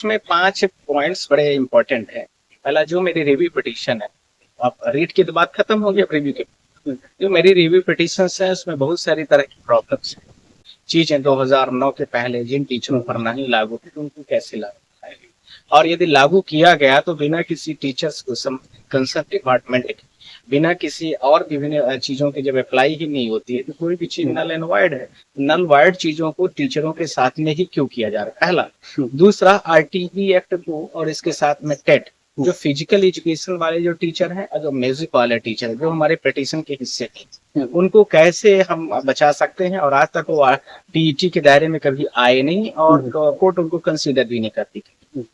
उसमें 5 पॉइंट्स बड़े इंपॉर्टेंट हैं। पहला जो मेरी रिव्यू पिटीशन है, अब रीड की तो बात खत्म हो गई, अब रिव्यू की। जो मेरी रिव्यू पिटीशंस है उसमें बहुत सारी तरह की प्रॉब्लम्स हैं। चीजें 2009 के पहले जिन टीचरों पर नहीं लागू थी तो उनको कैसे लागू करेंगे, और यदि लागू किया गया तो बिना किसी टीचर्स को कंसर्न डिपार्टमेंट के, बिना किसी और विभिन्न चीजों के जब अप्लाई ही नहीं होती है तो कोई भी चीज नल एंड वाइड है। नल वाइड चीजों को टीचरों के साथ में ही क्यों किया जा रहा है, पहला। दूसरा, आरटीई एक्ट को और इसके साथ में टेट, जो फिजिकल एजुकेशन वाले जो टीचर हैं और जो म्यूजिक वाले टीचर जो हमारे पिटीशन के हिस्से थे, उनको कैसे हम बचा सकते हैं। और आज तक वो टीईटी के दायरे में कभी आए नहीं और कोर्ट उनको कंसीडर भी नहीं करती।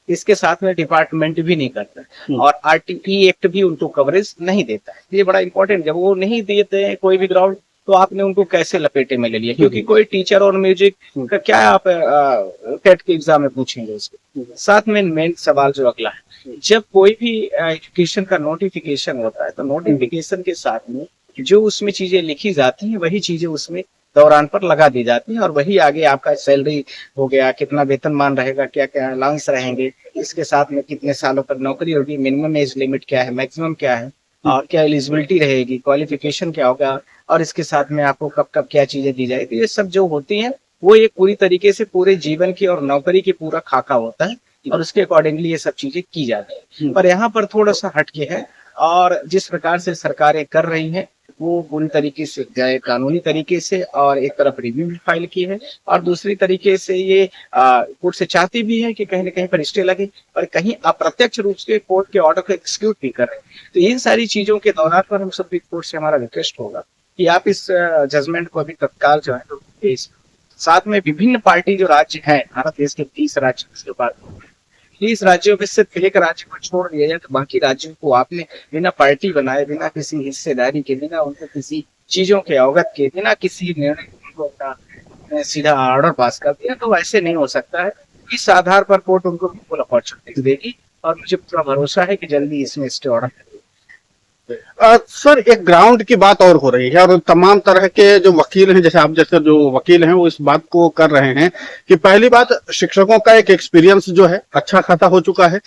इसके साथ में डिपार्टमेंट भी नहीं करता और आरटीई एक्ट भी उनको कवरेज नहीं देता है। ये बड़ा इंपॉर्टेंट, जब वो नहीं देते हैं कोई भी ग्राउंड तो आपने उनको कैसे लपेटे में ले लिया, क्योंकि कोई टीचर और म्यूजिक का क्या आप टेट के एग्जाम में पूछेंगे उसके साथ में। मेन सवाल जो अगला है, जब कोई भी एजुकेशन का नोटिफिकेशन होता है तो नोटिफिकेशन के साथ में जो उसमें चीजें लिखी जाती हैं वही चीजें उसमें दौरान पर लगा दी जाती है और वही आगे आपका सैलरी हो गया, कितना वेतनमान रहेगा, क्या क्या अलाउंस रहेंगे, इसके साथ में कितने सालों पर नौकरी होगी, मिनिमम एज लिमिट क्या है, मैक्सिमम क्या है, और क्या एलिजिबिलिटी रहेगी, क्वालिफिकेशन क्या होगा, और इसके साथ में आपको कब कब क्या चीजें दी जाएगी। तो ये सब जो होती हैं वो एक पूरी तरीके से पूरे जीवन की और नौकरी की पूरा खाका होता है और उसके अकॉर्डिंगली ये सब चीजें की जाती है। पर यहाँ पर थोड़ा सा हटके है और जिस प्रकार से सरकारें कर रही हैं वो पूरी तरीके से गए कानूनी तरीके से, और एक तरफ रिव्यू भी फाइल की है और दूसरी तरीके से ये कोर्ट से चाहती भी है कि कहीं ना कहीं पर स्टे लगे और कहीं अप्रत्यक्ष रूप से कोर्ट के ऑर्डर को एक्सिक्यूट भी कर रहे हैं। तो इन सारी चीजों के दौरान पर हम सब कोर्ट से हमारा रिक्वेस्ट होगा कि आप इस जजमेंट को अभी तत्काल जो है तो साथ में विभिन्न पार्टी जो राज्य है, भारत देश के 30 राज्य के बाद 30 राज्यों में सिर्फ एक राज्य को छोड़ दिया जाए तो बाकी राज्यों को आपने बिना पार्टी बनाए, बिना किसी हिस्सेदारी के, बिना उनको किसी चीजों के अवगत के, बिना किसी निर्णय को अपना सीधा ऑर्डर पास कर दिया, तो ऐसे नहीं हो सकता है। इस आधार पर कोर्ट उनको बिल्कुल अपॉर्चुनिटी देगी और मुझे पूरा भरोसा है कि जल्दी इसमें स्टे ऑर्डर सर, एक ग्राउंड की बात और हो रही है और तमाम तरह के जो वकील हैं, जैसे आप जैसे जो वकील हैं वो इस बात को कर रहे हैं कि पहली बात, शिक्षकों का एक एक्सपीरियंस जो है अच्छा खासा हो चुका है।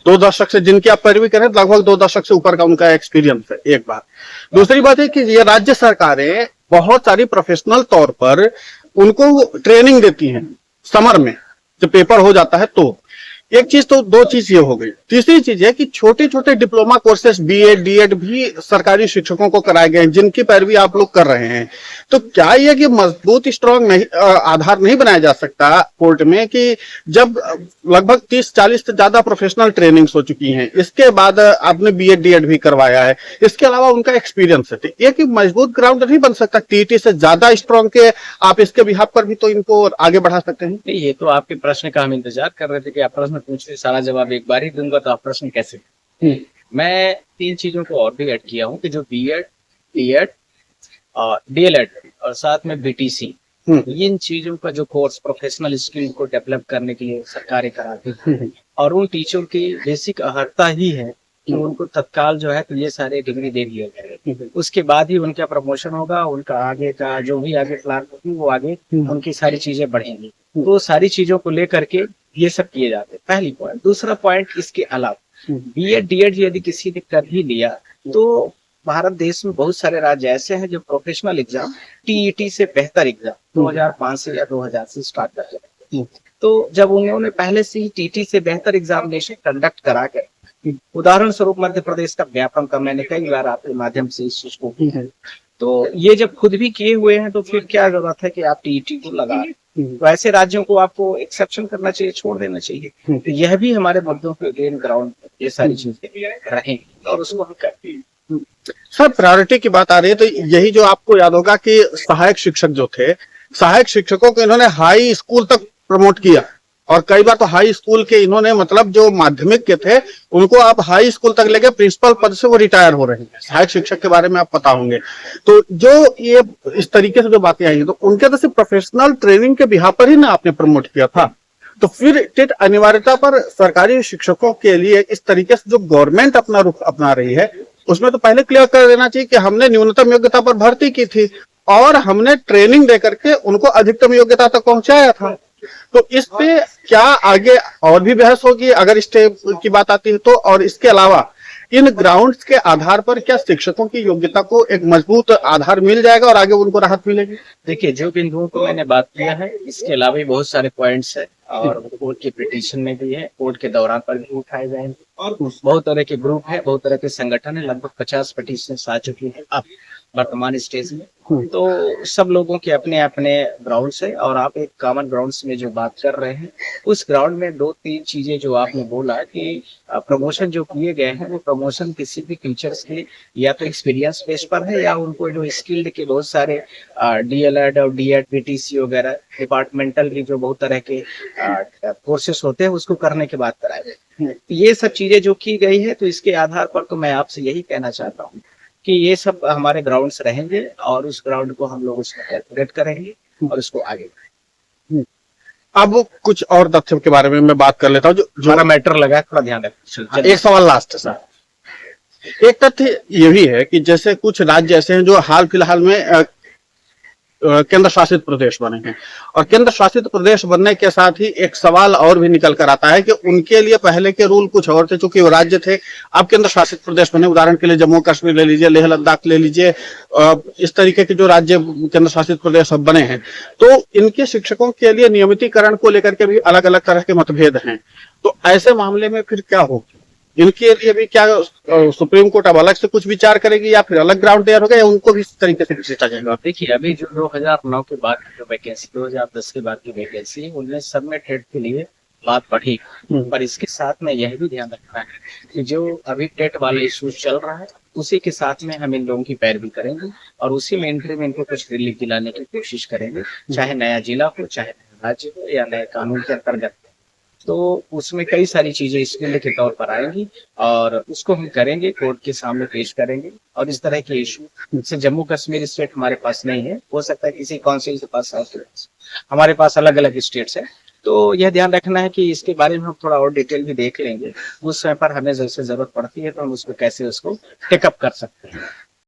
2 दशक से जिनकी आप पैरवी करें लगभग 2 दशक से ऊपर का उनका एक्सपीरियंस है, एक बात। दूसरी बात है कि ये राज्य सरकारें बहुत सारी प्रोफेशनल तौर पर उनको ट्रेनिंग देती हैं समर में, जब पेपर हो जाता है तो। एक चीज तो, 2 चीज ये हो गई। तीसरी चीज है कि छोटे छोटे डिप्लोमा कोर्सेस बीएड डीएड भी सरकारी शिक्षकों को कराए गए हैं, जिनकी पैरवी आप लोग कर रहे हैं। तो क्या ये कि मजबूत स्ट्रांग नहीं आधार नहीं बनाया जा सकता कोर्ट में कि जब लगभग 30-40 से ज्यादा प्रोफेशनल ट्रेनिंग्स हो चुकी हैं, इसके बाद आपने बीएड डीएड भी करवाया है, इसके अलावा उनका एक्सपीरियंस है, तो ये कि मजबूत ग्राउंड नहीं बन सकता टीटी से ज्यादा स्ट्रांग के आप इसके बिहाफ पर भी तो इनको आगे बढ़ा सकते हैं? ये तो आपके प्रश्न का हम इंतजार कर रहे थे कि आप प्रश्न पूछते, सारा जवाब एक बार ही दूंगा तो आप प्रश्न कैसे। मैं 3 चीजों को और भी ऐड किया हूँ कि जो बीएड डीएड और डीएलएड और साथ में बीटीसी, इन चीजों का जो कोर्स प्रोफेशनल स्किल को डेवलप करने के लिए सरकारें कराती है और उन टीचरों की बेसिक अर्हता ही है कि उनको तत्काल जो है तो ये सारे डिग्री दे दिया जाए, उसके बाद ही उनका प्रमोशन होगा, उनका आगे का जो भी आगे प्लान होगी वो आगे उनकी सारी चीजें बढ़ेंगी। तो सारी चीजों को लेकर के ये सब किए जाते हैं, पहली पॉइंट। दूसरा पॉइंट, इसके अलावा बीएड डीएड यदि किसी ने कर ही लिया तो भारत देश में बहुत सारे राज्य ऐसे हैं जो प्रोफेशनल एग्जाम टीईटी से बेहतर एग्जाम 2005 से या 2000 से स्टार्ट कर रहे हैं। तो जब उन्होंने पहले से ही टीटी से बेहतर एग्जामिनेशन कंडक्ट करा कर, उदाहरण स्वरूप मध्य प्रदेश का व्यापम का मैंने कई बार आपके माध्यम से इस चीज को, तो ये जब खुद भी किए हुए हैं तो फिर क्या जरूरत है कि आप टीईटी को लगा। तो ऐसे राज्यों को आपको एक्सेप्शन करना चाहिए, छोड़ देना चाहिए। तो यह भी हमारे मुद्दों पे गेन ग्राउंड ये सारी चीजें रहेंगी और उसको हम करते हैं। सर, प्रायोरिटी की बात आ रही है तो यही जो आपको याद होगा कि सहायक शिक्षक जो थे, सहायक शिक्षकों को इन्होंने हाई स्कूल तक प्रमोट किया और कई बार तो हाई स्कूल के इन्होंने मतलब जो माध्यमिक के थे उनको आप हाई स्कूल तक लेके प्रिंसिपल पद से वो रिटायर हो रहे हैं। सहायक शिक्षक के बारे में आप पता होंगे। तो जो ये इस तरीके से जो बातें आई हैं तो उनके तो सिर्फ प्रोफेशनल ट्रेनिंग के बिहार पर ही ना आपने प्रमोट किया था, तो फिर टेट अनिवार्यता पर सरकारी शिक्षकों के लिए इस तरीके से जो गवर्नमेंट अपना रुख अपना रही है उसमें तो पहले क्लियर कर देना चाहिए कि हमने न्यूनतम योग्यता पर भर्ती की थी और हमने ट्रेनिंग दे करके उनको अधिकतम योग्यता तक पहुंचाया था। तो इस पे क्या आगे और भी बहस होगी अगर स्टेप की बात आती है तो, और इसके अलावा इन ग्राउंड्स के आधार पर क्या शिक्षकों की योग्यता को एक मजबूत आधार मिल जाएगा और आगे उनको राहत मिलेगी? देखिए, जो बिंदुओं को मैंने बात किया है, इसके अलावा भी बहुत सारे पॉइंट्स है और कोर्ट की पिटीशन में भी है, कोर्ट के दौरान पर भी उठाए जाएंगे। और बहुत तरह के ग्रुप है, बहुत तरह के संगठन है, लगभग 50 पिटीशन आ चुकी है अब वर्तमान स्टेज में। तो सब लोगों के अपने अपने ग्राउंड्स है और आप एक कॉमन ग्राउंड्स में जो बात कर रहे हैं, उस ग्राउंड में 2-3 चीजें जो आपने बोला कि प्रमोशन जो किए गए हैं, वो प्रमोशन किसी भी टीचर्स के या तो एक्सपीरियंस बेस पर है या उनको जो स्किल्ड के बहुत सारे डीएलएड और डीएड पीटीसी वगैरह डिपार्टमेंटल की जो बहुत तरह के कोर्सेस होते हैं उसको करने के बाद कराए गए। ये सब चीजें जो की गई है, तो इसके आधार पर तो मैं आपसे यही कहना चाहता हूँ कि ये सब हमारे ग्राउंड्स रहेंगे और उस ग्राउंड को हम लोग उसको कैलकुलेट करेंगे और उसको आगे बढ़ाएंगे। अब कुछ और तथ्यों के बारे में मैं बात कर लेता हूँ जो हमारा मैटर लगा है, थोड़ा ध्यान रखें। एक सवाल लास्ट है सर। एक तथ्य ये भी है कि जैसे कुछ राज्य ऐसे हैं जो हाल फिलहाल में केंद्र शासित प्रदेश बने हैं, और केंद्र शासित प्रदेश बनने के साथ ही एक सवाल और भी निकल कर आता है कि उनके लिए पहले के रूल कुछ और थे, चूंकि वो राज्य थे, अब केंद्र शासित प्रदेश बने। उदाहरण के लिए जम्मू कश्मीर ले लीजिए, लेह लद्दाख ले लीजिए, इस तरीके के जो राज्य केंद्र शासित प्रदेश अब बने हैं, तो इनके शिक्षकों के लिए नियमितीकरण को लेकर के भी अलग अलग तरह के मतभेद हैं। तो ऐसे मामले में फिर क्या होगा? इनके लिए भी क्या सुप्रीम कोर्ट अब अलग से कुछ विचार करेगी या फिर अलग ग्राउंड तैयार होगा या उनको भी इस तरीके से घसीटा जाएगा? देखिए, अभी जो 2009 के बाद की जो वैकेंसी, 2010 के बाद की वैकेंसी, उनमें सब में टेट के लिए बात बढ़ी। पर इसके साथ में यह भी ध्यान रखना है कि जो अभी टेट वाला इशू चल रहा है, उसी के साथ में हम इन लोगों की पैरवी करेंगे और उसी में इंटरव्यू में इनको कुछ रिलीफ दिलाने की कोशिश करेंगे, चाहे नया जिला हो, चाहे नया राज्य हो या नए कानून के अंतर्गत। तो उसमें कई सारी चीजें स्किल के तौर पर आएंगी और उसको हम करेंगे, कोर्ट के सामने पेश करेंगे। और इस तरह के इशू जैसे जम्मू कश्मीर स्टेट हमारे पास नहीं है, हो सकता है किसी काउंसिल के पास है, हमारे पास अलग अलग स्टेट्स है। तो यह ध्यान रखना है कि इसके बारे में हम थोड़ा और डिटेल भी देख लेंगे। उस समय पर हमें जैसे जरूरत पड़ती है तो हम उसको कैसे उसको टेकअप कर सकते हैं।